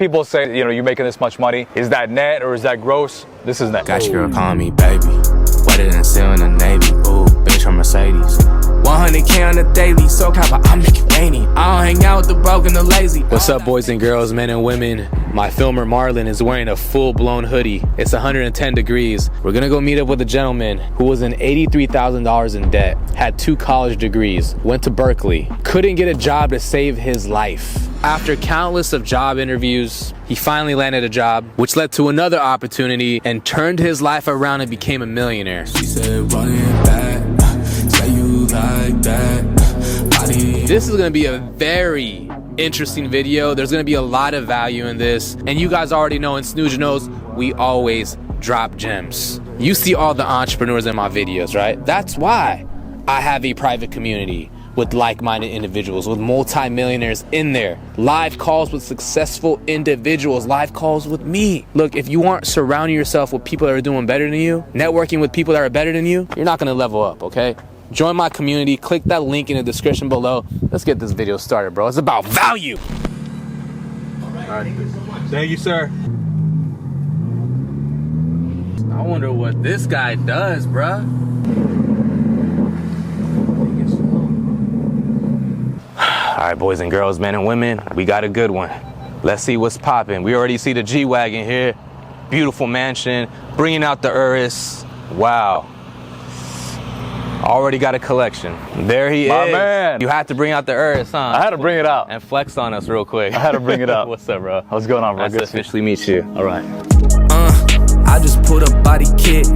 People say, you know, you're making this much money. Is that net or is that gross? This is net. Got your girl calling me baby. Wetter than sail in the Navy. Ooh, bitch, I'm Mercedes. 100K on the daily. So copper, I make it rainy. I don't hang out with the broke and the lazy. What's up, boys and girls, men and women? My filmer Marlon is wearing a full-blown hoodie. It's 110 degrees. We're gonna go meet up with a gentleman who was in $83,000 in debt, had 2 college degrees, went to Berkeley, couldn't get a job to save his life. After countless of job interviews, he finally landed a job, which led to another opportunity and turned his life around and became a millionaire. She said, run it back, say you like that. This is gonna be a very interesting video. There's gonna be a lot of value in this. And you guys already know, and SnewJ knows, we always drop gems. You see all the entrepreneurs in my videos, right? That's why I have a private community with like-minded individuals, with multi-millionaires in there. Live calls with successful individuals, live calls with me. Look, if you aren't surrounding yourself with people that are doing better than you, networking with people that are better than you, you're not gonna level up, okay? Join my community, click that link in the description below. Let's get this video started, bro. It's about value. All right. Thank you, sir. I wonder what this guy does, bruh. All right, boys and girls, men and women, we got a good one. Let's see what's popping. We already see the G-Wagon here. Beautiful mansion, bringing out the Urus. Wow. Already got a collection. There he is. My man. You had to bring out the Urus, huh? I had to bring it out. And flex on us real quick. I had to bring it out. What's up, bro? What's going on, bro? Nice to officially meet you. All right. I just put a body kit,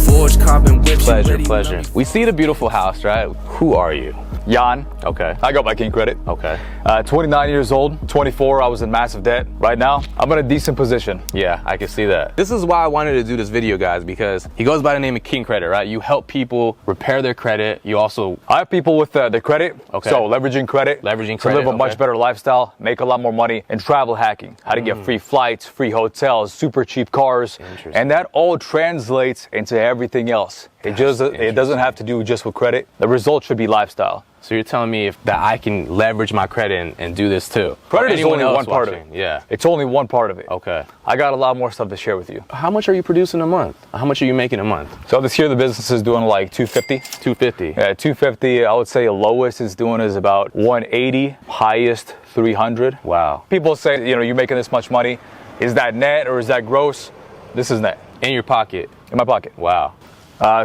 forged carbon whip. Pleasure, pleasure. We see the beautiful house, right? Who are you? Jan. Okay. I got my King credit. Okay. 29 years old, 24, I was in massive debt. Right now, I'm in a decent position. Yeah, I can see that. This is why I wanted to do this video, guys, because he goes by the name of King Credit, right? You help people repair their credit. You also... I have people with the credit, okay. So leveraging credit. Leveraging to credit, live a much better lifestyle, make a lot more money, and travel hacking. How to get free flights, free hotels, super cheap cars. And that all translates into everything else. It doesn't have to do just with credit. The result should be lifestyle. So you're telling me that I can leverage my credit and do this too? Credit is only one part of it. Yeah. It's only one part of it. Okay. I got a lot more stuff to share with you. How much are you producing a month? How much are you making a month? So this year the business is doing like 250. 250. Yeah, 250. I would say the lowest it's doing is about 180. Highest 300. Wow. People say, you know, you're making this much money. Is that net or is that gross? This is net. In your pocket? In my pocket. Wow.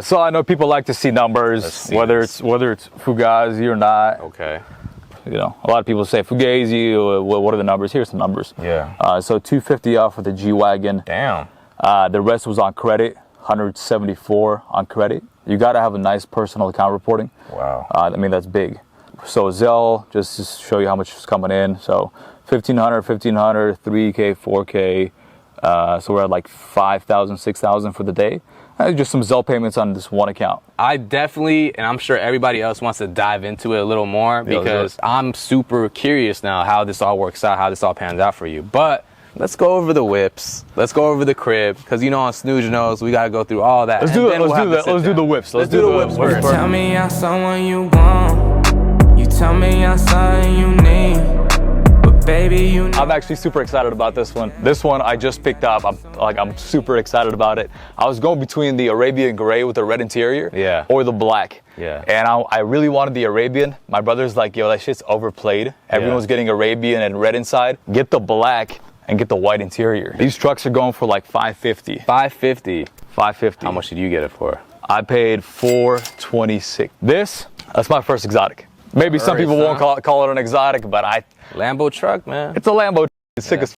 So I know people like to see numbers, whether it's Fugazi or not. Okay. You know, a lot of people say Fugazi, or what are the numbers? Here's the numbers. Yeah. So 250 off for the G-Wagon. Damn. The rest was on credit, 174 on credit. You got to have a nice personal account reporting. Wow. I mean, that's big. So Zelle, just to show you how much is coming in. So 1,500, 1,500, 3K, 4K. So we're at like 5,000, 6,000 for the day. Just some Zelle payments on this one account. I definitely, and I'm sure everybody else wants to dive into it a little more because I'm super curious now how this all works out, how this all pans out for you. But let's go over the whips. Let's go over the crib, because you know on SnewJ knows we got to go through all that. Let's do the whips. Let's do the whips first. Tell me I'm someone you want. You tell me I'm something you need. Baby, you know. I'm actually super excited about this one. This one I just picked up. I'm super excited about it. I was going between the Arabian gray with the red interior, yeah, or the black. Yeah. And I really wanted the Arabian. My brother's like, yo, that shit's overplayed. Everyone's getting Arabian and red inside. Get the black and get the white interior. These trucks are going for like 550. 550. 550. How much did you get it for? I paid 426. That's my first exotic. Maybe some people won't call it an exotic, but Lambo truck, man. It's a Lambo. It's sick as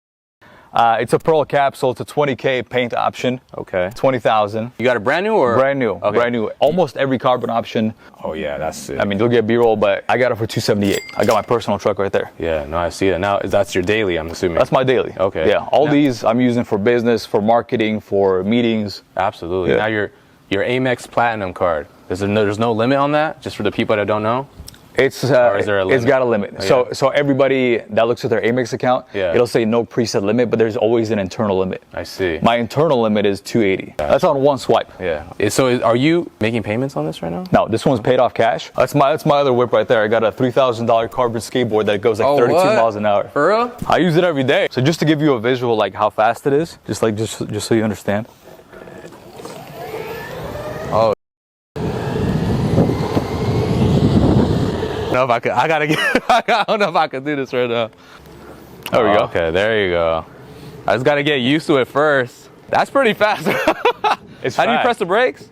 it's a pearl capsule. It's a 20K paint option. Okay. 20,000. You got a brand new or? Brand new. Okay. Brand new. Almost every carbon option. Oh yeah, that's it. I mean, you'll get B-roll, but I got it for 278. I got my personal truck right there. Yeah, no, I see that. Now, that's your daily, I'm assuming. That's my daily. Okay. Yeah, all these I'm using for business, for marketing, for meetings. Absolutely. Yeah. Now your Amex Platinum card. There's no limit on that, just for the people that don't know? It's Or is there a limit? It's got a limit. Oh, yeah. So everybody that looks at their Amex account, Yeah. it'll say no preset limit, but there's always an internal limit. I see. My internal limit is 280. That's on one swipe. Yeah. So are you making payments on this right now? No, this one's paid off cash. That's my other whip right there. I got a $3,000 carbon skateboard that goes like 32 miles an hour. For real? I use it every day. So just to give you a visual, like how fast it is, just so you understand. Oh. I don't know if I could. I gotta get. I don't know if I can do this right now. There we go. Okay, there you go. I just gotta get used to it first. That's pretty fast. How do you press the brakes?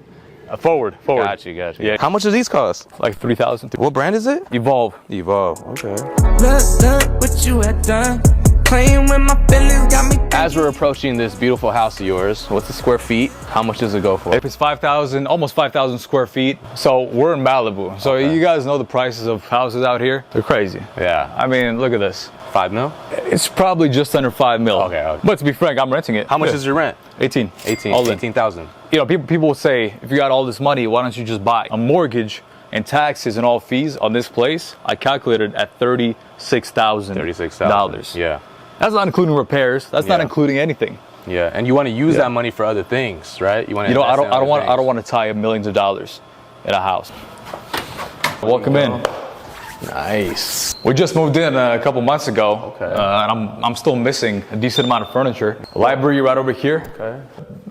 Forward. Got you. Yeah. How much do these cost? Like 3,000. What brand is it? Evolve. Okay. Look what you had done. Playing with my feelings got me. As we're approaching this beautiful house of yours, what's the square feet? How much does it go for? It's 5,000, almost 5,000 square feet. So we're in Malibu. So you guys know the prices of houses out here. They're crazy. Yeah. I mean, look at this. 5 mil? It's probably just under 5 mil. Okay. But to be frank, I'm renting it. How much is your rent? 18. 18. All in. 18,000. You know, people will say, if you got all this money, why don't you just buy a mortgage and taxes and all fees on this place? I calculated at $36,000. $36,000. Yeah. That's not including repairs. That's not including anything. Yeah, and you want to use that money for other things, right? You want to. I don't want to tie up millions of dollars in a house. Welcome in. Nice. We just moved in a couple months ago, Okay. and I'm still missing a decent amount of furniture. Library right over here. Okay.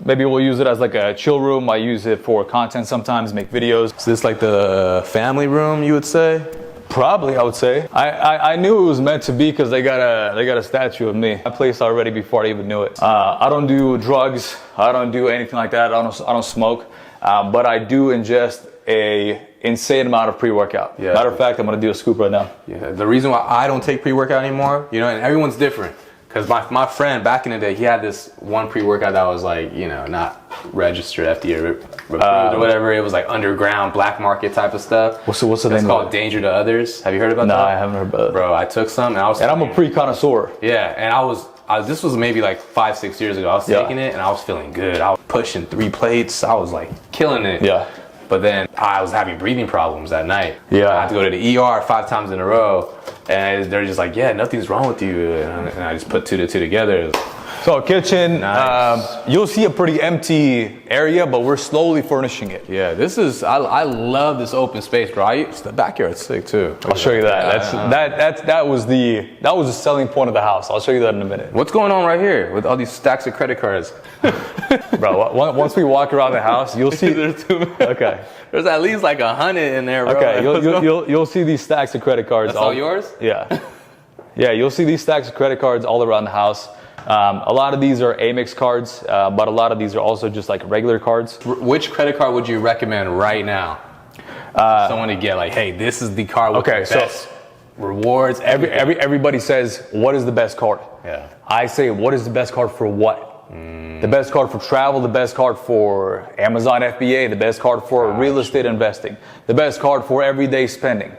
Maybe we'll use it as like a chill room. I use it for content sometimes, make videos. Is this like the family room, you would say? Probably, I would say. I knew it was meant to be because they got a statue of me. I placed already before I even knew it. I don't do drugs. I don't do anything like that. I don't smoke, but I do ingest a insane amount of pre-workout. Yeah. Matter of fact, I'm gonna do a scoop right now. Yeah. The reason why I don't take pre-workout anymore, you know, and everyone's different. Because my friend back in the day, he had this one pre-workout that was like, you know, not registered FDA approved or whatever. It was like underground, black market type of stuff. What's the name? It's called Danger to Others. Have you heard about that? No, I haven't heard about it. Bro, I took some and I was. And I'm a pre-connoisseur. Yeah, and this was maybe like 5-6 years ago. I was taking it and I was feeling good. I was pushing 3 plates. I was like killing it. Yeah. But then I was having breathing problems at night. Yeah. I had to go to the ER 5 times in a row. And they're just like, yeah, nothing's wrong with you. And I just put 2 to 2 together. So kitchen, Nice. you'll see a pretty empty area, but we're slowly furnishing it. Yeah, this is, I love this open space, bro. The backyard's sick too. I'll show you that. That was the selling point of the house. I'll show you that in a minute. What's going on right here with all these stacks of credit cards? Bro, once we walk around the house, you'll see. There's too many. Okay. There's at least like 100 in there, bro. Okay, you'll see these stacks of credit cards. That's all yours? Yeah. Yeah, you'll see these stacks of credit cards all around the house. A lot of these are Amex cards, but a lot of these are also just like regular cards. Which credit card would you recommend right now? Someone to get like, hey, this is the card with the best rewards. Everybody says, what is the best card? Yeah. I say, what is the best card for what? The best card for travel, the best card for Amazon FBA, the best card for real estate investing, the best card for everyday spending.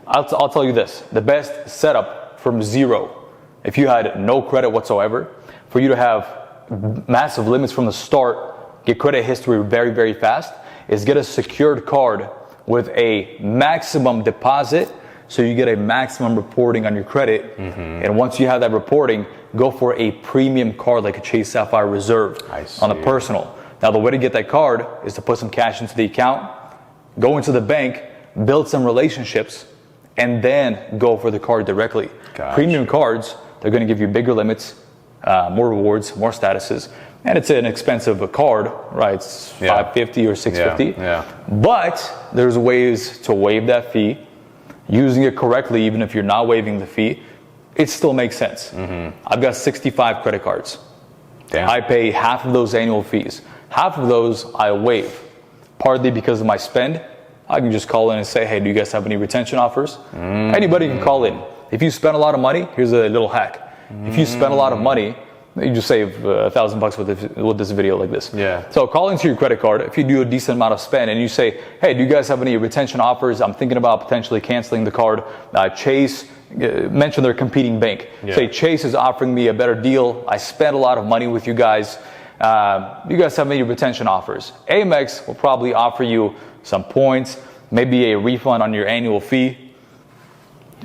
I'll tell you this, the best setup from zero, if you had no credit whatsoever, for you to have massive limits from the start, get credit history very, very fast, is get a secured card with a maximum deposit, so you get a maximum reporting on your credit. And once you have that reporting, go for a premium card like a Chase Sapphire Reserve on the personal. Now the way to get that card is to put some cash into the account, go into the bank, build some relationships, and then go for the card directly. Gotcha. Premium cards, they're going to give you bigger limits, more rewards, more statuses, and it's an expensive card, right? It's $550 or $650. Yeah. But there's ways to waive that fee. Using it correctly, even if you're not waiving the fee, it still makes sense. I've got 65 credit cards. Damn. I pay half of those annual fees. Half of those I waive, partly because of my spend. I can just call in and say, hey, do you guys have any retention offers? Anybody can call in. If you spend a lot of money, here's a little hack. If you spend a lot of money, you just save $1,000 with this video like this. Yeah. So call into your credit card. If you do a decent amount of spend and you say, hey, do you guys have any retention offers? I'm thinking about potentially canceling the card. Chase, mention their competing bank. Yeah. Say, Chase is offering me a better deal. I spent a lot of money with you guys. You guys have any retention offers? Amex will probably offer you some points, maybe a refund on your annual fee.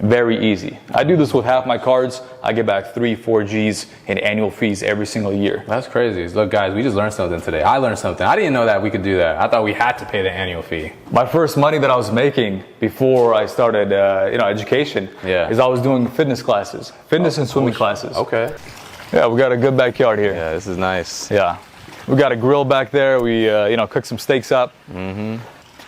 Very easy. I do this with half my cards. I get back 3-4 G's in annual fees every single year. That's crazy. Look, guys, we just learned something today. I learned something. I didn't know that we could do that. I thought we had to pay the annual fee. My first money that I was making before I started, education, is I was doing fitness classes, fitness and swimming classes. Okay. Yeah, we got a good backyard here. Yeah, this is nice. Yeah, we got a grill back there. We, cook some steaks up.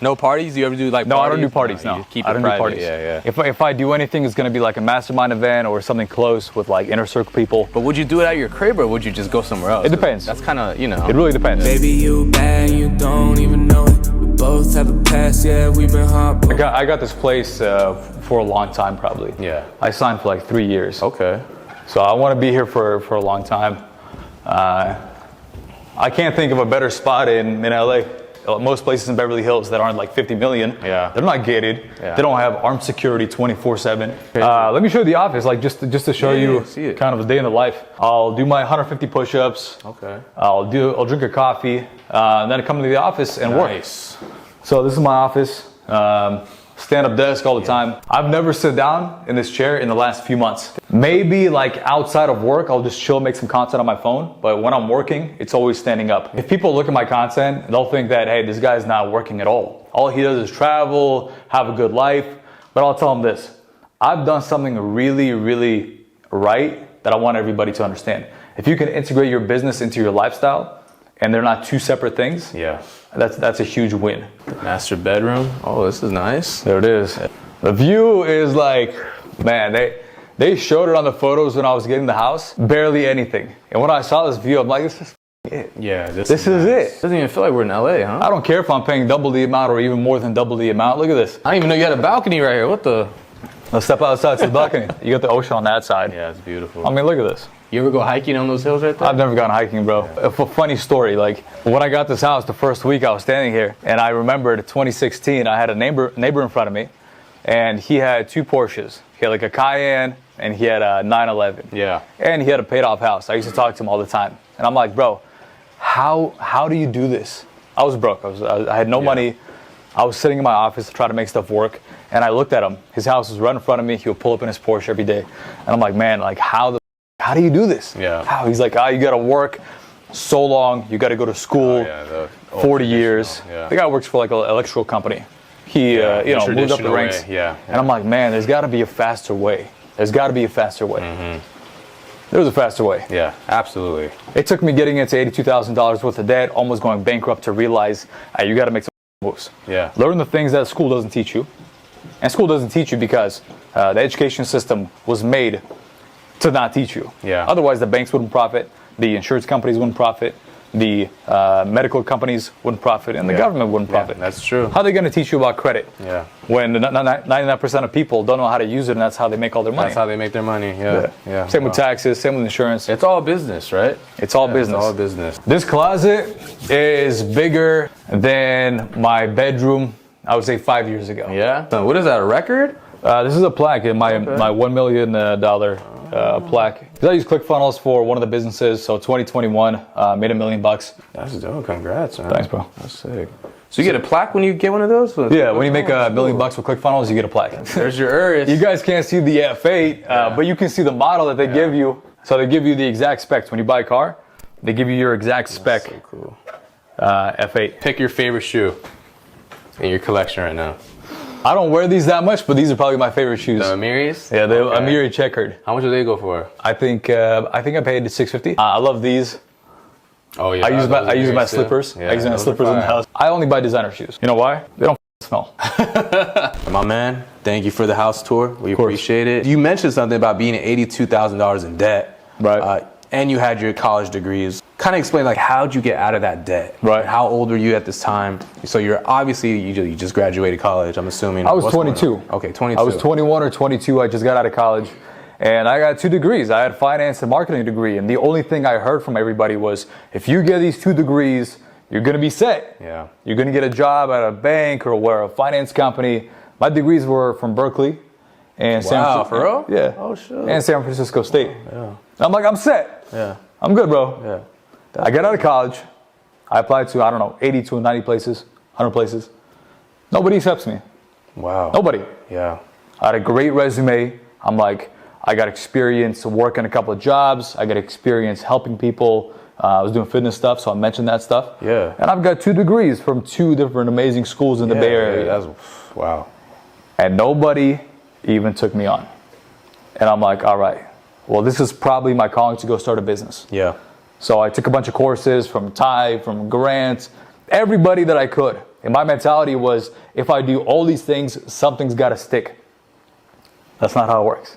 No parties? Do you ever do like No, parties? I don't do parties, no. You keep I it don't private. do parties. Yeah. If I do anything, it's going to be like a mastermind event or something close with like inner circle people. But would you do it at your crib or would you just go somewhere else? It depends. That's kind of, It really depends. Baby, you bad, you don't even know it. We both have a past, yeah, we've been hard. I got this place for a long time, probably. Yeah. I signed for like 3 years. Okay. So I want to be here for a long time. I can't think of a better spot in LA. Most places in Beverly Hills that aren't like 50 million, they're not gated. Yeah. They don't have armed security 24/7. Let me show you the office, like just to show you kind of a day in the life. I'll do my 150 push-ups. Okay. I'll drink a coffee, and then come to the office and work. So this is my office. Stand-up desk all the time. I've never sit down in this chair in the last few months. Maybe like outside of work, I'll just chill, make some content on my phone. But when I'm working, it's always standing up. If people look at my content, they'll think that, hey, this guy's not working at all. All he does is travel, have a good life. But I'll tell them this. I've done something really, really right that I want everybody to understand. If you can integrate your business into your lifestyle, and they're not two separate things, that's a huge win. Master bedroom. Oh, this is nice. There it is. The view is like, man, they showed it on the photos when I was getting the house. Barely anything. And when I saw this view, I'm like, this is it. Yeah, this is it. Doesn't even feel like we're in LA, huh? I don't care if I'm paying double the amount or even more than double the amount. Look at this. I didn't even know you had a balcony right here. What the? Let's step outside to the balcony. You got the ocean on that side. Yeah, it's beautiful. I mean, look at this. You ever go hiking on those hills right there? I've never gone hiking, bro. A funny story, like when I got this house, the first week I was standing here, and I remembered 2016, I had a neighbor in front of me, and he had 2 Porsches. He had like a Cayenne, and he had a 911. Yeah. And he had a paid off house. I used to talk to him all the time. And I'm like, bro, how do you do this? I was broke. I had no money. I was sitting in my office to try to make stuff work, and I looked at him. His house was right in front of me. He would pull up in his Porsche every day. And I'm like, man, like how do you do this? Yeah. How? He's like, you got to work so long. You got to go to school 40 years. Yeah. The guy works for like an electrical company. He, moved up the ranks. Yeah. And I'm like, man, there's got to be a faster way. There's got to be a faster way. There was a faster way. Yeah, absolutely. It took me getting into $82,000 worth of debt, almost going bankrupt to realize you got to make some moves. Yeah. Learn the things that school doesn't teach you. And school doesn't teach you because the education system was made to not teach you. Yeah. Otherwise, the banks wouldn't profit, the insurance companies wouldn't profit, the medical companies wouldn't profit, and the government wouldn't profit. That's true. How are they going to teach you about credit? Yeah. When 99% of people don't know how to use it, and that's how they make all their money. That's how they make their money. Yeah. Same with taxes, same with insurance. It's all business, right? It's all business. It's all business. This closet is bigger than my bedroom, I would say 5 years ago. Yeah. So what is that, a record? This is a plaque, my $1 million plaque. I use ClickFunnels for one of the businesses, so 2021, made $1 million. That's dope. Congrats, man. Thanks, bro. That's sick. So you get a plaque when you get one of those? Yeah, when you make $1 million with ClickFunnels, you get a plaque. There's your Earth. You guys can't see the F8, but you can see the model that they give you. So they give you the exact specs. When you buy a car, they give you your exact spec. That's so cool. F8. Pick your favorite shoe in your collection right now. I don't wear these that much, but these are probably my favorite shoes. The Amiris? Yeah, the Amiri checkered. How much do they go for? I think I paid $650. I love these. Oh yeah. I use my slippers. I use my slippers in the house. I only buy designer shoes. You know why? They don't smell. My man, thank you for the house tour. We appreciate it. You mentioned something about being $82,000 in debt. Right. And you had your college degrees. Kind of explain, like, how'd you get out of that debt? Right. How old were you at this time? So you're obviously, you just graduated college, I'm assuming. I was 22. Okay, 22. I was 21 or 22. I just got out of college. And I got 2 degrees. I had finance and marketing degree. And the only thing I heard from everybody was, if you get these 2 degrees, you're going to be set. Yeah. You're going to get a job at a bank or a finance company. My degrees were from Berkeley. And for real? Yeah. Oh, shit. And San Francisco State. Yeah. I'm like, I'm set. Yeah. I'm good, bro. Yeah. I got out of college. I applied to, 80 to 90 places, 100 places. Nobody accepts me. Wow. Nobody. Yeah. I had a great resume. I'm like, I got experience working a couple of jobs. I got experience helping people. I was doing fitness stuff, so I mentioned that stuff. Yeah. And I've got 2 degrees from 2 different amazing schools in the Bay Area. Yeah, wow. And nobody even took me on. And I'm like, all right, well, this is probably my calling to go start a business. Yeah. So I took a bunch of courses from Ty, from Grant, everybody that I could. And my mentality was, if I do all these things, something's got to stick. That's not how it works.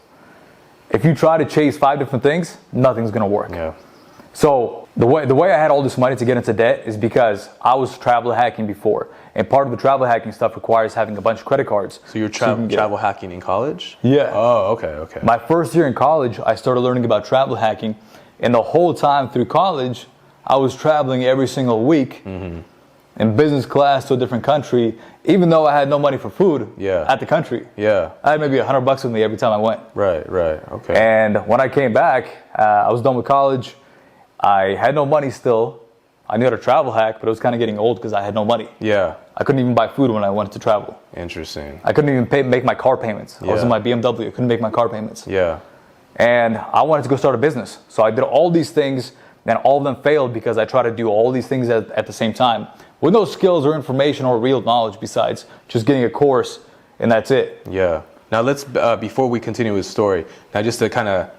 If you try to chase 5 different things, nothing's going to work. Yeah. So the way I had all this money to get into debt is because I was travel hacking before. And part of the travel hacking stuff requires having a bunch of credit cards. So you're travel hacking in college? Yeah. Oh, okay. My first year in college, I started learning about travel hacking. And the whole time through college, I was traveling every single week in business class to a different country, even though I had no money for food at the country. Yeah. I had maybe $100 with me every time I went. Right. Okay. And when I came back, I was done with college. I had no money still. I knew how to travel hack, but it was kind of getting old because I had no money. Yeah. I couldn't even buy food when I wanted to travel. Interesting. I couldn't even make my car payments. I was in my BMW. I couldn't make my car payments. Yeah. And I wanted to go start a business. So I did all these things, and all of them failed because I tried to do all these things at the same time with no skills or information or real knowledge besides just getting a course, and that's it. Yeah. Now let's, before we continue with the story, now just to kind of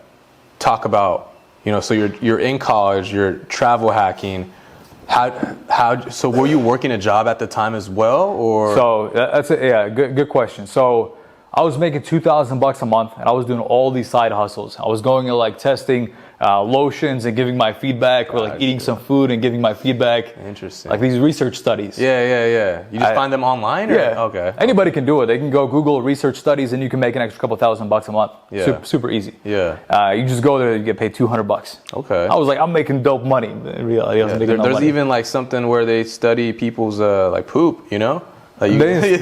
talk about, so you're in college, you're travel hacking. So were you working a job at the time as well, or? So that's good question. So I was making $2,000 a month, and I was doing all these side hustles. I was going and like testing lotions and giving my feedback, or like eating some food and giving my feedback. Interesting. Like these research studies. Yeah. You just find them online? Or? Yeah. Okay. Anybody can do it. They can go Google research studies, and you can make an extra couple $1,000 a month. Yeah. Super easy. Yeah. You just go there, you get paid $200. Okay. I was like, I'm making dope money. In reality, I wasn't making no there's money. even like something where they study people's like poop, Like they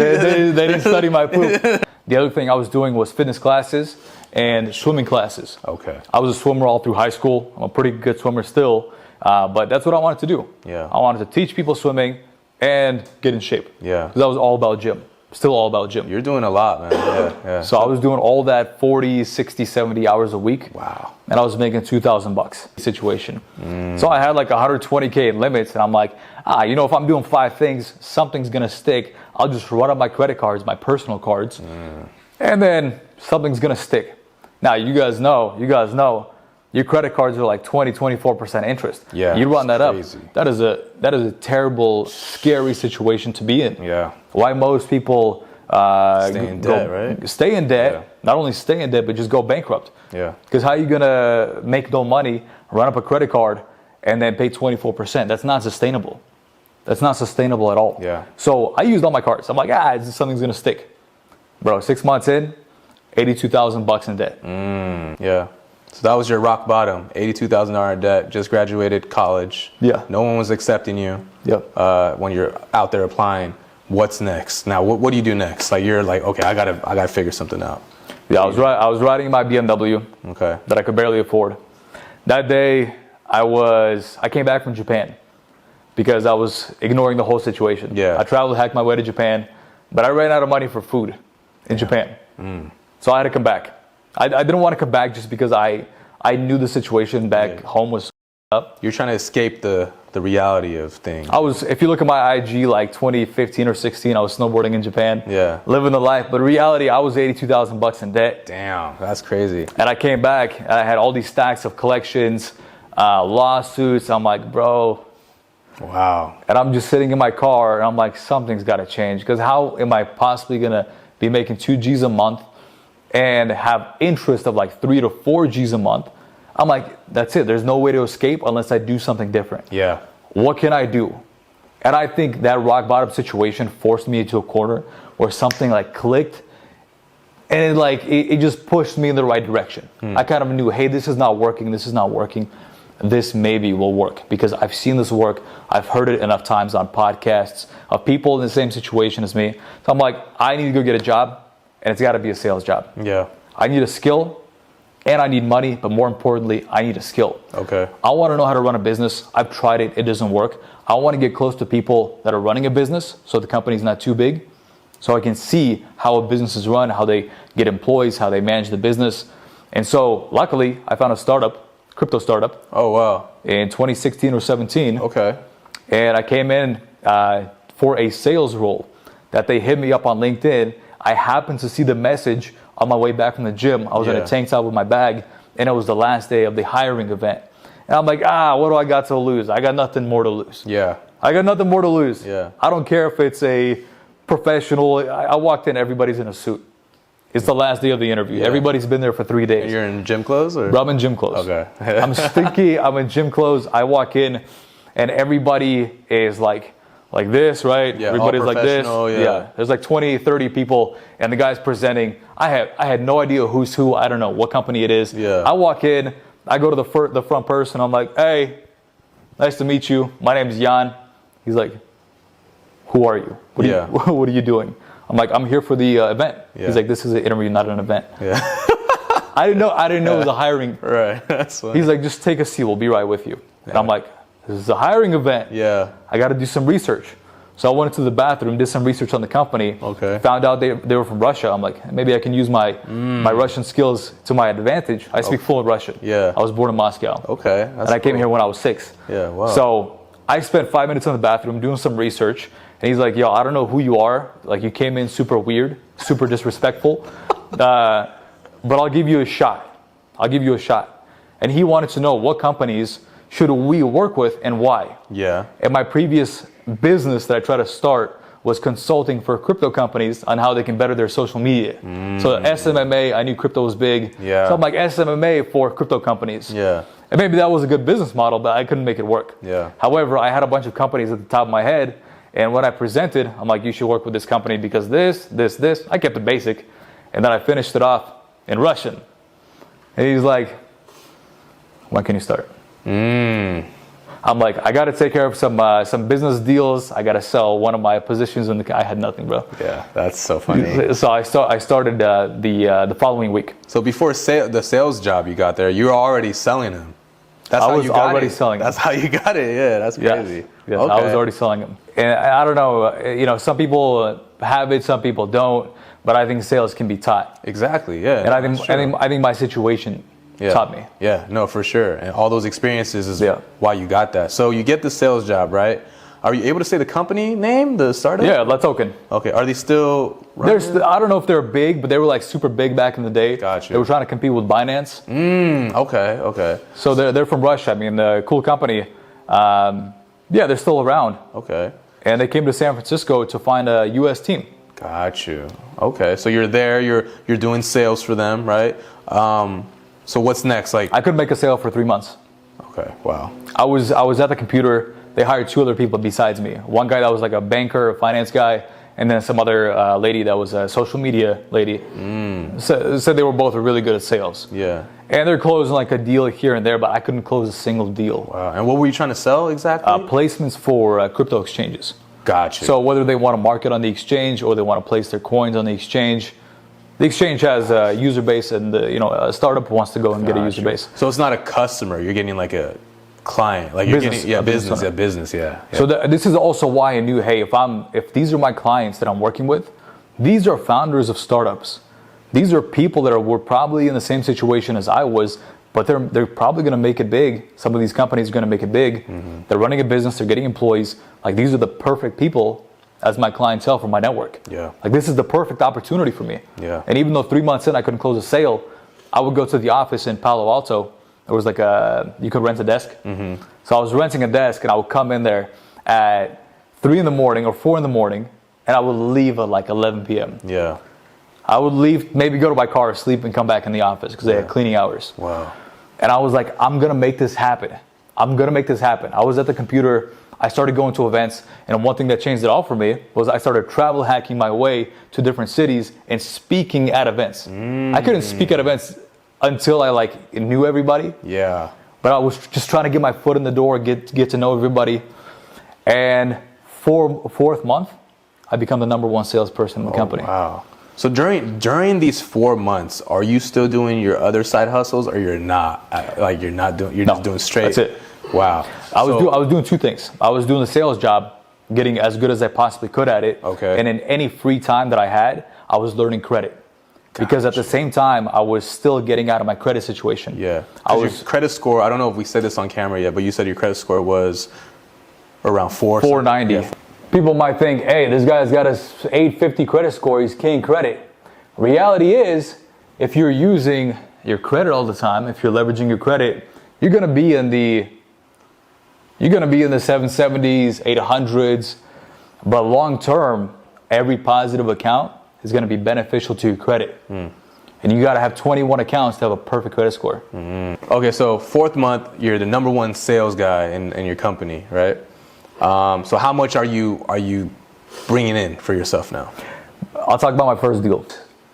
didn't study my poop. The other thing I was doing was fitness classes and swimming classes. Okay. I was a swimmer all through high school. I'm a pretty good swimmer still, but that's what I wanted to do. Yeah. I wanted to teach people swimming and get in shape. Yeah. Because that was all about gym. Still all about gym. You're doing a lot, man. Yeah. So I was doing all that 40, 60, 70 hours a week. Wow. And I was making $2,000 situation. So I had like 120K in limits, and I'm like, if I'm doing 5 things, something's gonna stick. I'll just run up my credit cards, my personal cards, and then something's gonna stick. Now you guys know, your credit cards are like 24% interest. Yeah. You run that crazy. up. That is a terrible, scary situation to be in. Yeah. Why most people stay in debt, right? Stay in debt. Yeah. Not only stay in debt, but just go bankrupt. Yeah. Because how are you gonna make no money, run up a credit card, and then pay 24%? That's not sustainable. That's not sustainable at all. Yeah. So I used all my cards. I'm like, something's gonna stick, bro. 6 months in, $82,000 in debt. Yeah. So that was your rock bottom, $82,000 in debt. Just graduated college. Yeah. No one was accepting you. Yep. When you're out there applying, what's next? Now, what do you do next? Like you're like, okay, I gotta figure something out. Yeah, I was riding my BMW. Okay. That I could barely afford. That day, I came back from Japan because I was ignoring the whole situation. Yeah. I traveled, hacked my way to Japan, but I ran out of money for food in Japan. So I had to come back. I didn't want to come back just because I knew the situation back home was up. You're trying to escape the reality of things. If you look at my IG, like 2015 or 16, I was snowboarding in Japan. Yeah. Living the life. But in reality, I was $82,000 in debt. Damn, that's crazy. And I came back and I had all these stacks of collections, lawsuits. I'm like, bro. Wow. And I'm just sitting in my car and I'm like, something's got to change. Because how am I possibly going to be making 2 G's a month and have interest of like 3 to 4 G's a month? I'm like, that's it. There's no way to escape unless I do something different. Yeah. What can I do? And I think that rock bottom situation forced me into a corner where something like clicked, and it just pushed me in the right direction. I kind of knew, hey, this is not working. This maybe will work because I've seen this work. I've heard it enough times on podcasts of people in the same situation as me. So I'm like, I need to go get a job, and it's got to be a sales job. Yeah. I need a skill. And I need money, but more importantly, I need a skill. Okay. I want to know how to run a business. I've tried it. It doesn't work. I want to get close to people that are running a business so the company's not too big. so I can see how a business is run, how they get employees, how they manage the business. And so luckily I found a startup, crypto startup. Oh, wow. In 2016 or 17. Okay. And I came in for a sales role that they hit me up on LinkedIn. I happened to see the message on my way back from the gym. I was in a tank top with my bag, and it was the last day of the hiring event. And I'm like, what do I got to lose? I got nothing more to lose. Yeah. I got nothing more to lose. Yeah. I don't care if it's a professional. I walked in, everybody's in a suit. It's the last day of the interview. Yeah. Everybody's been there for 3 days. You're in gym clothes? Or? I'm in gym clothes. Okay. I'm stinky. I'm in gym clothes. I walk in, and everybody is like this, right? Yeah, Everybody's like this. Yeah. There's like 20, 30 people, and the guy's presenting. I had no idea who's who. I don't know what company it is. Yeah. I walk in. I go to the front person. I'm like, hey, nice to meet you. My name's Jan. He's like, who are you? What are you doing? I'm like, I'm here for the event. Yeah. He's like, this is an interview, not an event. Yeah. I didn't know it was a hiring. Right. That's funny. He's like, just take a seat. We'll be right with you. And I'm like, this is a hiring event. Yeah. I got to do some research. So I went into the bathroom, did some research on the company. Okay. Found out they were from Russia. I'm like, maybe I can use my Russian skills to my advantage. I speak fluent Russian. Yeah. I was born in Moscow. Okay. And I came here when I was 6. Yeah, wow. So I spent 5 minutes in the bathroom doing some research. And he's like, yo, I don't know who you are. Like, you came in super weird, super disrespectful. But I'll give you a shot. And he wanted to know what companies should we work with and why. Yeah. And my previous business that I tried to start was consulting for crypto companies on how they can better their social media. So SMMA, I knew crypto was big. Yeah. So I'm like, SMMA for crypto companies. Yeah. And maybe that was a good business model, but I couldn't make it work. Yeah. However, I had a bunch of companies at the top of my head. And when I presented, I'm like, you should work with this company because this. I kept it basic. And then I finished it off in Russian. And he's like, when can you start? I'm like, I got to take care of some business deals. I got to sell one of my positions I had nothing, bro. Yeah, that's so funny. So I started the following week. So before the sales job you got there, you were already selling them. That's I was already selling them. That's how you got it. Yeah, that's crazy. Yes, okay. I was already selling them. And I don't know, some people have it, some people don't. But I think sales can be taught. Exactly. Yeah. And I think my situation taught me. Yeah, no, for sure. And all those experiences is why you got that. So you get the sales job, right? Are you able to say the company name, the startup? Yeah, Let's Token. Okay. Are they still running? I don't know if they're big, but they were like super big back in the day. Gotcha. They were trying to compete with Binance. Okay. So they're from Russia. I mean, the cool company. They're still around. Okay. And they came to San Francisco to find a U.S. team. Got you. Okay. So you're there. You're doing sales for them, right? So what's next? Like, I couldn't make a sale for 3 months. Okay. Wow. I was at the computer. They hired 2 other people besides me. One guy that was like a banker, a finance guy, and then some other lady that was a social media lady. So they were both really good at sales. Yeah. And they're closing like a deal here and there, but I couldn't close a single deal. Wow. And what were you trying to sell exactly? Placements for crypto exchanges. Gotcha. So whether they want to market on the exchange or they want to place their coins on the exchange has a user base, and a startup wants to go and get a user base. So it's not a customer; you're getting like a client, like business, you're getting business. So this is also why I knew, hey, if these are my clients that I'm working with, these are founders of startups. These are people that were probably in the same situation as I was, but they're probably going to make it big. Some of these companies are going to make it big. They're running a business. They're getting employees. Like, these are the perfect people as my clientele for my network. Yeah. Like, this is the perfect opportunity for me. Yeah. And even though 3 months in I couldn't close a sale, I would go to the office in Palo Alto. There was like you could rent a desk. So I was renting a desk, and I would come in there at 3 in the morning or 4 in the morning, and I would leave at like 11 p.m. Yeah. I would leave, maybe go to my car, sleep, and come back in the office because they had cleaning hours. Wow. And I was like, I'm going to make this happen. I was at the computer. I started going to events. And one thing that changed it all for me was I started travel hacking my way to different cities and speaking at events. I couldn't speak at events until I knew everybody. Yeah. But I was just trying to get my foot in the door, get to know everybody. And fourth month, I become the number 1 salesperson in the company. Wow. So during these 4 months, are you still doing your other side hustles, or you're not? Like, you're not doing. You're just doing straight. That's it. Wow. I was doing 2 things. I was doing the sales job getting as good as I possibly could at it. Okay. And in any free time that I had, I was learning credit. Because at the same time, I was still getting out of my credit situation. Yeah. Your credit score, I don't know if we said this on camera yet, but you said your credit score was around 490. Yeah. People might think, hey, this guy's got a 850 credit score, he's king credit. Reality is, if you're using your credit all the time, if you're leveraging your credit, you're gonna be in the 770s, 800s, but long term, every positive account is going to be beneficial to your credit. And you got to have 21 accounts to have a perfect credit score. Okay, so 4th month, you're the #1 sales guy in your company, right? So how much are you bringing in for yourself now? I'll talk about my first deal.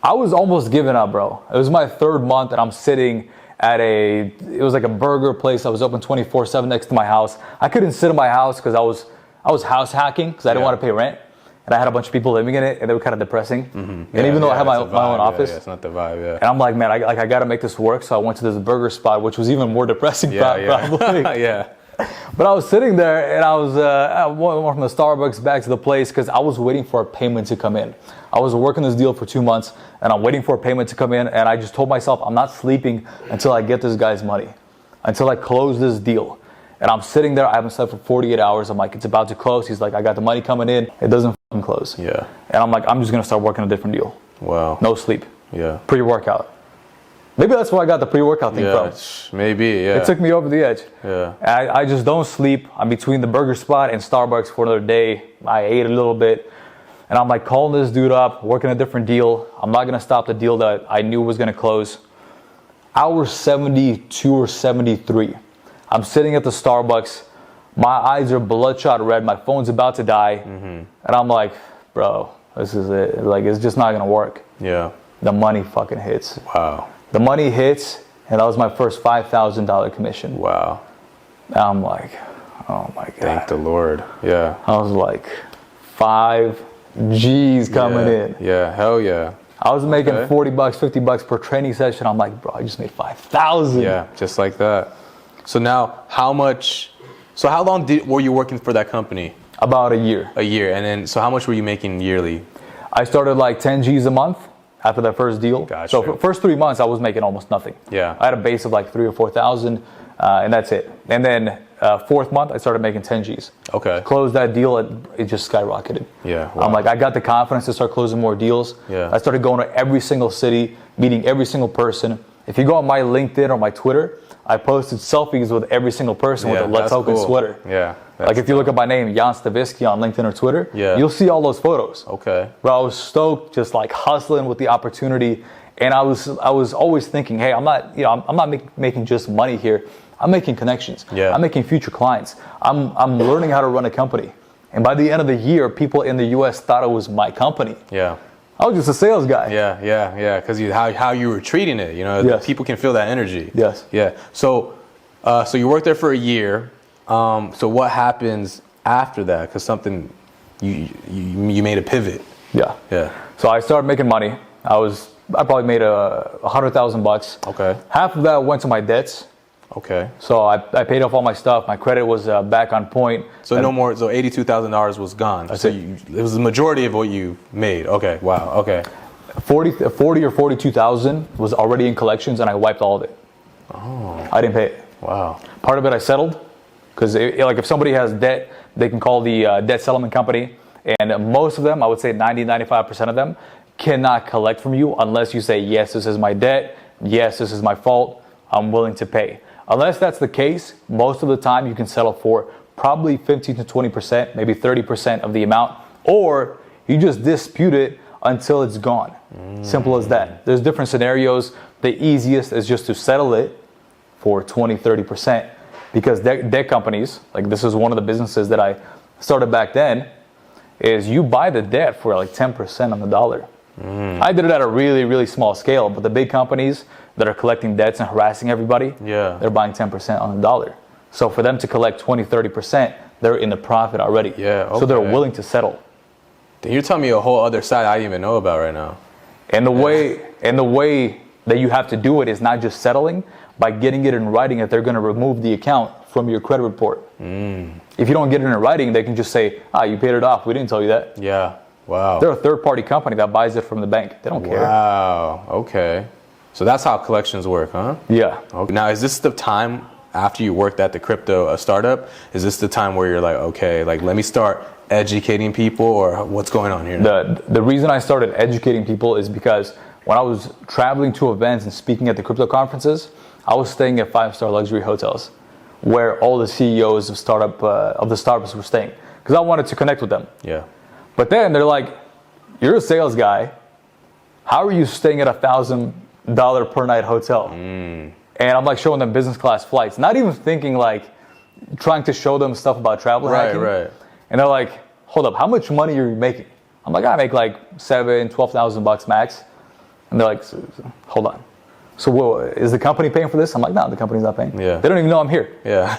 I was almost giving up, bro. It was my 3rd month and I'm sitting at it was like a burger place. I was open 24/7 next to my house. I couldn't sit in my house because I was house hacking because I didn't want to pay rent. And I had a bunch of people living in it, and they were kind of depressing. And even though I had my own office, it's not the vibe. Yeah. And I'm like, man, I got to make this work. So I went to this burger spot, which was even more depressing, probably. Yeah. But I was sitting there, and I went from the Starbucks back to the place because I was waiting for a payment to come in. I was working this deal for 2 months, and I'm waiting for a payment to come in. And I just told myself, I'm not sleeping until I get this guy's money, until I close this deal. And I'm sitting there, I haven't slept for 48 hours. I'm like, it's about to close. He's like, I got the money coming in. It doesn't fucking close. Yeah. And I'm like, I'm just going to start working a different deal. Wow. No sleep. Yeah. Pre-workout. Maybe that's where I got the pre-workout thing from. Maybe, yeah. It took me over the edge. Yeah. I just don't sleep. I'm between the burger spot and Starbucks for another day. I ate a little bit. And I'm like calling this dude up, working a different deal. I'm not going to stop the deal that I knew was going to close. Hour 72 or 73. I'm sitting at the Starbucks. My eyes are bloodshot red. My phone's about to die. And I'm like, bro, this is it. Like, it's just not going to work. Yeah. The money fucking hits. Wow. The money hits, and that was my first $5,000 commission. Wow. And I'm like, oh my God. Thank the Lord. Yeah. I was like, 5 G's coming in. Yeah, hell yeah. I was making $40, $50 per training session. I'm like, bro, I just made 5,000. Yeah, just like that. So now, how long were you working for that company? About a year. A year, and then, so how much were you making yearly? I started like 10 G's a month after that first deal. Gotcha. So for first 3 months, I was making almost nothing. Yeah. I had a base of like 3,000 or 4,000, and that's it. And then 4th month, I started making 10 G's. Okay. Closed that deal, it just skyrocketed. Yeah. Wow. I'm like, I got the confidence to start closing more deals. Yeah. I started going to every single city, meeting every single person. If you go on my LinkedIn or my Twitter, I posted selfies with every single person with a Let's Open sweater. Yeah. Like if you look at my name, Jan Stavisky on LinkedIn or Twitter, you'll see all those photos. Okay. Bro, I was stoked, just like hustling with the opportunity. And I was always thinking, hey, I'm not making just money here. I'm making connections. Yeah. I'm making future clients. I'm learning how to run a company. And by the end of the year, people in the US thought it was my company. Yeah. I was just a sales guy. Yeah. Because how you were treating it, Yes. people can feel that energy. Yes. Yeah. So you worked there for a year. So what happens after that? Because something you made a pivot. Yeah. Yeah. So I started making money. I probably made $100,000. Okay. Half of that went to my debts. Okay. So I paid off all my stuff. My credit was back on point. So no more. So $82,000 was gone. So it was the majority of what you made. Okay. Wow. Okay. 40 or 42,000 was already in collections, and I wiped all of it. Oh. I didn't pay it. Wow. Part of it I settled because like if somebody has debt, they can call the debt settlement company, and most of them, I would say 90-95% of them, cannot collect from you unless you say, yes, this is my debt. Yes, this is my fault. I'm willing to pay. Unless that's the case, most of the time you can settle for probably 15 to 20%, maybe 30% of the amount, or you just dispute it until it's gone. Simple as that. There's different scenarios. The easiest is just to settle it for 20-30%, because debt companies, like this is one of the businesses that I started back then, is you buy the debt for like 10% on the dollar. I did it at a really, really small scale, but the big companies that are collecting debts and harassing everybody, they're buying 10% on the dollar. So for them to collect 20-30%, they're in the profit already. Yeah, okay. So they're willing to settle. Then you're telling me a whole other side I didn't even know about right now. And the way that you have to do it is not just settling, by getting it in writing that they're going to remove the account from your credit report. If you don't get it in writing, they can just say, you paid it off. We didn't tell you that. Yeah. Wow. They're a third-party company that buys it from the bank. They don't care. Wow. Okay. So that's how collections work, huh? Yeah. Okay. Now, is this the time after you worked at the crypto strastartup? Is this the time where you're like, okay, like let me start educating people, or what's going on here now? The reason I started educating people is because when I was traveling to events and speaking at the crypto conferences, I was staying at 5-star luxury hotels where all the CEOs of the startups were staying, because I wanted to connect with them. Yeah. But then they're like, you're a sales guy. How are you staying at $1,000 per night hotel? And I'm like showing them business class flights, not even thinking like trying to show them stuff about travel hacking. Right. And they're like, hold up, how much money are you making? I'm like, I make like $7,000-12,000 max. And they're like, hold on. So is the company paying for this? I'm like, no, the company's not paying. Yeah. They don't even know I'm here. Yeah.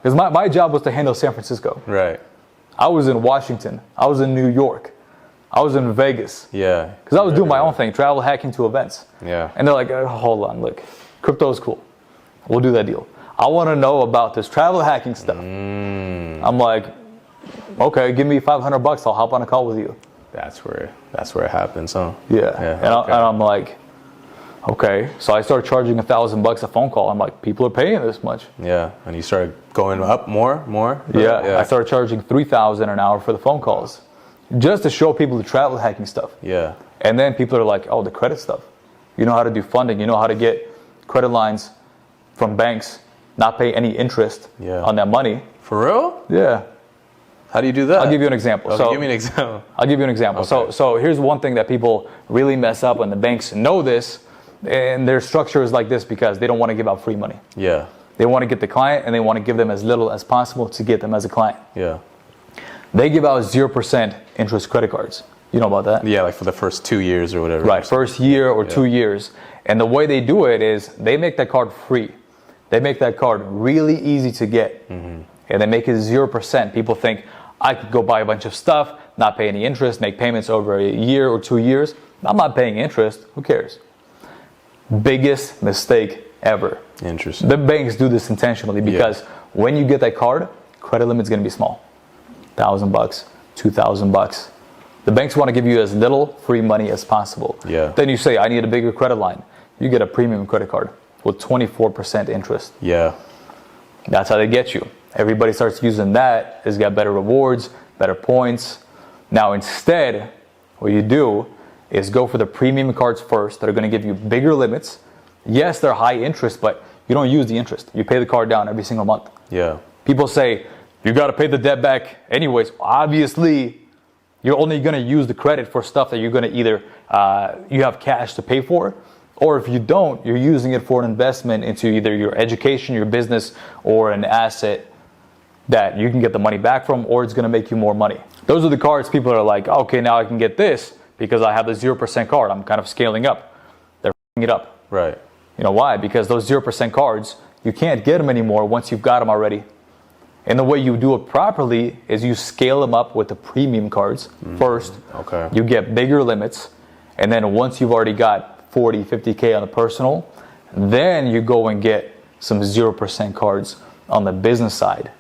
Because my job was to handle San Francisco. Right. I was in Washington. I was in New York. I was in Vegas. Yeah. Because I was doing my own thing, travel hacking to events. Yeah. And they're like, hold on, look, crypto is cool. We'll do that deal. I want to know about this travel hacking stuff. I'm like, okay, give me $500. I'll hop on a call with you. That's where it happens, huh? Yeah. And I'm like, okay. So I started charging $1,000 a phone call. I'm like, people are paying this much. Yeah. And you started going up more? Yeah. I started charging $3,000 an hour for the phone calls, just to show people the travel hacking stuff. Yeah. And then people are like, oh, the credit stuff. You know how to do funding. You know how to get credit lines from banks, not pay any interest on that money. For real? Yeah. How do you do that? I'll give you an example. Okay, give me an example. I'll give you an example. Okay. So here's one thing that people really mess up, and the banks know this, and their structure is like this because they don't want to give out free money. Yeah. They want to get the client, and they want to give them as little as possible to get them as a client. Yeah. They give out 0% interest credit cards. You know about that? Yeah, like for the first 2 years or whatever. Right, first year or 2 years. And the way they do it is they make that card free. They make that card really easy to get. And they make it 0%. People think, I could go buy a bunch of stuff, not pay any interest, make payments over a year or 2 years. I'm not paying interest. Who cares? Biggest mistake ever. Interesting. The banks do this intentionally because when you get that card, credit limit's going to be small. $1,000, $2,000. The banks want to give you as little free money as possible. Yeah. Then you say, I need a bigger credit line. You get a premium credit card with 24% interest. Yeah. That's how they get you. Everybody starts using that. It's got better rewards, better points. Now instead, what you do is go for the premium cards first that are going to give you bigger limits. Yes, they're high interest, but you don't use the interest. You pay the card down every single month. Yeah. People say, you got to pay the debt back anyways. Obviously, you're only going to use the credit for stuff that you're going to either, you have cash to pay for, or if you don't, you're using it for an investment into either your education, your business, or an asset that you can get the money back from, or it's going to make you more money. Those are the cards people are like, okay, now I can get this because I have the 0% card. I'm kind of scaling up. They're f***ing it up. Right. You know why? Because those 0% cards, you can't get them anymore once you've got them already. And the way you do it properly is you scale them up with the premium cards first. Okay. You get bigger limits. And then once you've already got 40, 50K on the personal, then you go and get some 0% cards on the business side.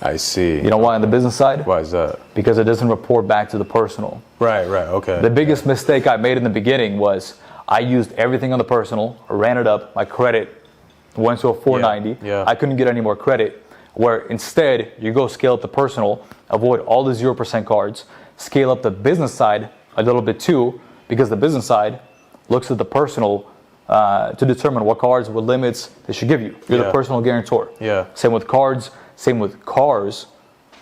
I see. You know why on the business side? Why is that? Because it doesn't report back to the personal. Right, okay. The biggest mistake I made in the beginning was I used everything on the personal, ran it up, my credit went to a 490. Yeah. I couldn't get any more credit. Where instead, you go scale up the personal, avoid all the 0% cards, scale up the business side a little bit too, because the business side looks at the personal to determine what cards, what limits they should give you. You're the personal guarantor. Yeah. Same with cards, same with cars.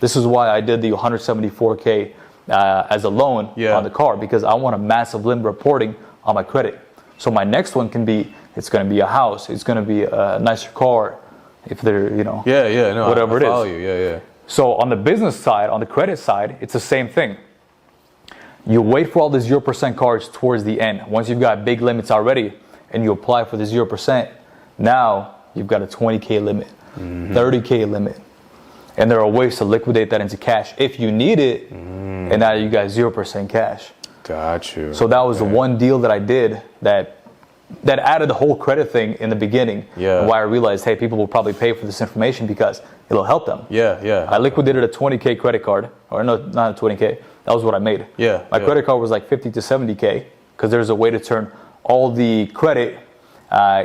This is why I did the 174K as a loan on the car, because I want a massive limit reporting on my credit. So my next one can be, it's going to be a house, it's going to be a nicer car, if they're, whatever it is. Follow you. So on the business side, on the credit side, it's the same thing. You wait for all the 0% cards towards the end. Once you've got big limits already and you apply for the 0%, now you've got a 20K limit, 30K limit. And there are ways to liquidate that into cash if you need it, and now you got 0% cash. Got you. So that was the one deal that I did that that added the whole credit thing in the beginning. Yeah. Why I realized, hey, people will probably pay for this information because it'll help them. Yeah, yeah. I liquidated a 20K credit card, or no, not a 20K. That was what I made. Yeah. My credit card was like 50 to 70K because there's a way to turn all the credit,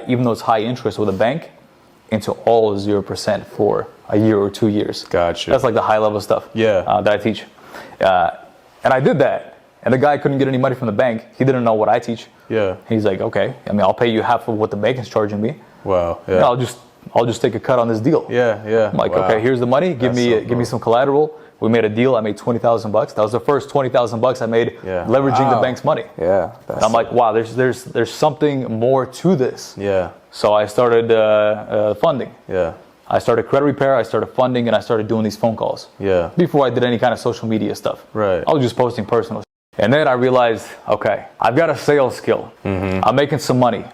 even though it's high interest with a bank, into all 0% for a year or 2 years. Gotcha. That's like the high level stuff. Yeah. That I teach. And I did that. And the guy couldn't get any money from the bank. He didn't know what I teach. Yeah. He's like, okay, I mean, I'll pay you half of what the bank is charging me. Wow. Yeah. And I'll just take a cut on this deal. Yeah, yeah. I'm like, okay, here's the money. Give me some collateral. We made a deal. I made $20,000. That was the first $20,000 I made leveraging the bank's money. Yeah. And I'm like, wow, there's something more to this. Yeah. So I started funding. Yeah. I started credit repair, I started funding, and I started doing these phone calls. Yeah. Before I did any kind of social media stuff. Right. I was just posting personal stuff. And then I realized, okay, I've got a sales skill. Mm-hmm. I'm making some money.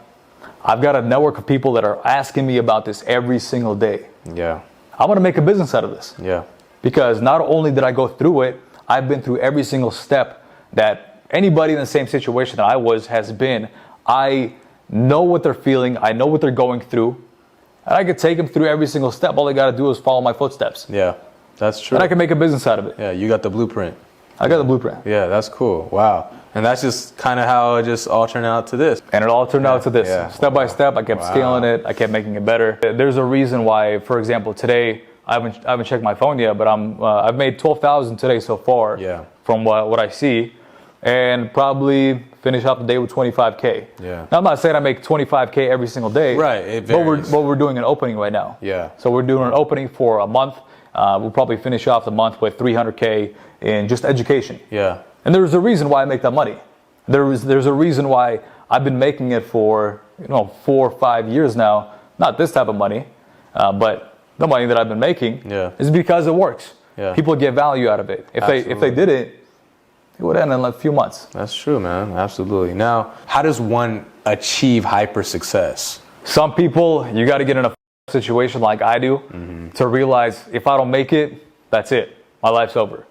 I've got a network of people that are asking me about this every single day. Yeah. I'm going to make a business out of this. Yeah. Because not only did I go through it, I've been through every single step that anybody in the same situation that I was has been. I know what they're feeling. I know what they're going through. And I could take them through every single step. All they got to do is follow my footsteps. Yeah, that's true. And I can make a business out of it. Yeah, you got the blueprint. I got the blueprint. Yeah, that's cool. Wow. And that's just kind of how it just all turned out to this. And it all turned out to this. Step by step, I kept scaling it. I kept making it better. There's a reason why, for example, today, I haven't checked my phone yet, but I've made 12,000 today so far from what I see, and probably finish off the day with 25K. Yeah. Now, I'm not saying I make 25K every single day. Right. It varies. But we're doing an opening right now. Yeah. So we're doing an opening for a month. We'll probably finish off the month with 300K in just education. Yeah. And there's a reason why I make that money. There's a reason why I've been making it for 4 or 5 years now. Not this type of money, but the money that I've been making is because it works. Yeah. People get value out of it. If they didn't, it would end in a few months. That's true, man. Absolutely. Now, how does one achieve hyper success? Some people, you got to get in a situation like I do to realize if I don't make it, that's it. My life's over.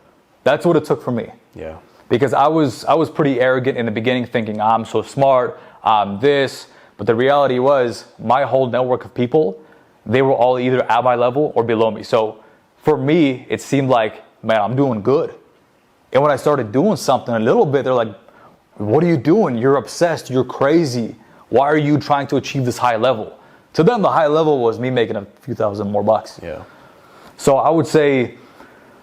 That's what it took for me. Yeah. Because I was pretty arrogant in the beginning, thinking I'm so smart, I'm this. But the reality was my whole network of people, they were all either at my level or below me. So for me, it seemed like, man, I'm doing good. And when I started doing something a little bit, they're like, what are you doing? You're obsessed. You're crazy. Why are you trying to achieve this high level? To them, the high level was me making a few thousand more bucks. Yeah. So I would say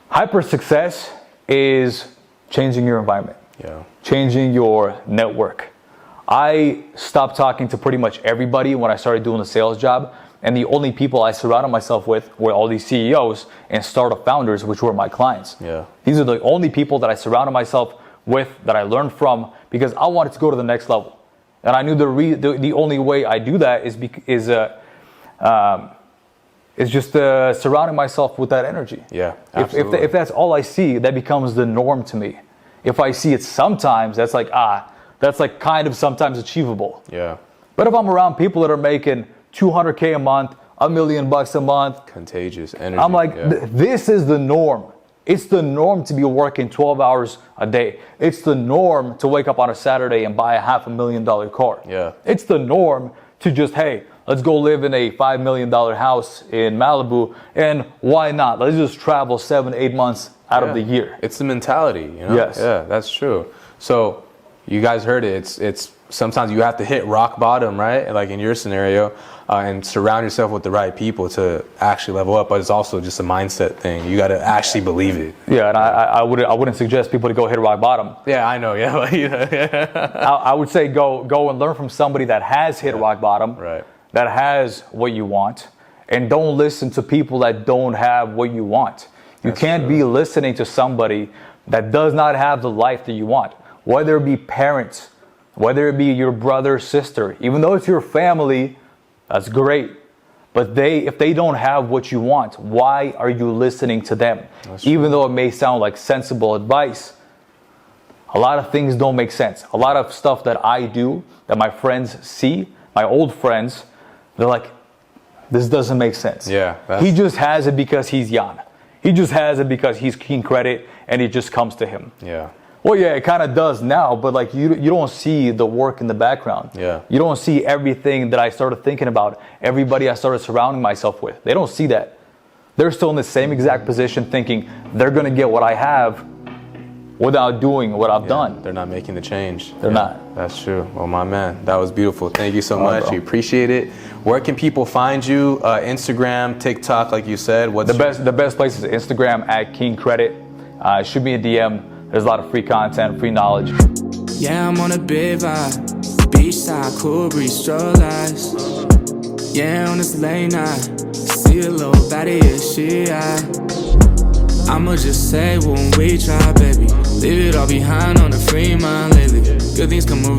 hyper success is changing your environment. Yeah. Changing your network. I stopped talking to pretty much everybody when I started doing the sales job. And the only people I surrounded myself with were all these CEOs and startup founders, which were my clients. Yeah. These are the only people that I surrounded myself with, that I learned from, because I wanted to go to the next level. And I knew the only way I do that is just surrounding myself with that energy. Yeah, absolutely. If that's all I see, that becomes the norm to me. If I see it sometimes, that's like kind of sometimes achievable. Yeah. But if I'm around people that are making 200K a month, $1 million a month. Contagious energy. I'm like, this is the norm. It's the norm to be working 12 hours a day. It's the norm to wake up on a Saturday and buy a $500,000 car. Yeah. It's the norm to just, hey, let's go live in a $5 million house in Malibu. And why not? Let's just travel 7-8 months out of the year. It's the mentality, Yes. Yeah, that's true. So you guys heard it. It's sometimes you have to hit rock bottom, right? Like in your scenario, and surround yourself with the right people to actually level up. But it's also just a mindset thing. You got to actually believe it. Yeah, and I wouldn't suggest people to go hit rock bottom. Yeah, I know. Yeah, I would say go and learn from somebody that has hit rock bottom. Right. That has what you want, and don't listen to people that don't have what you want. You can't be listening to somebody that does not have the life that you want. Whether it be parents, whether it be your brother, sister, even though it's your family, that's great. But if they don't have what you want, why are you listening to them? Even though it may sound like sensible advice, a lot of things don't make sense. A lot of stuff that I do, that my friends see, my old friends, they're like, this doesn't make sense. Yeah, he just has it because he's Jan. He just has it because he's King Credit and it just comes to him. Yeah. Well, yeah, it kind of does now, but like you don't see the work in the background. Yeah. You don't see everything that I started thinking about, everybody I started surrounding myself with. They don't see that. They're still in the same exact position thinking they're going to get what I have without doing what I've done. They're not making the change. They're not. That's true. Well, my man, that was beautiful. Thank you so much. Bro. We appreciate it. Where can people find you? Instagram, TikTok, like you said. What's the best place is Instagram at King Credit. Shoot me a DM. There's a lot of free content, free knowledge. Yeah, I'm on a big vibe. Beachside, cool breeze, stroll eyes. Yeah, on this late night. See a little baddie, yeah, she I'ma just say when we try, baby. Leave it all behind on a free mind lately. Good things come around.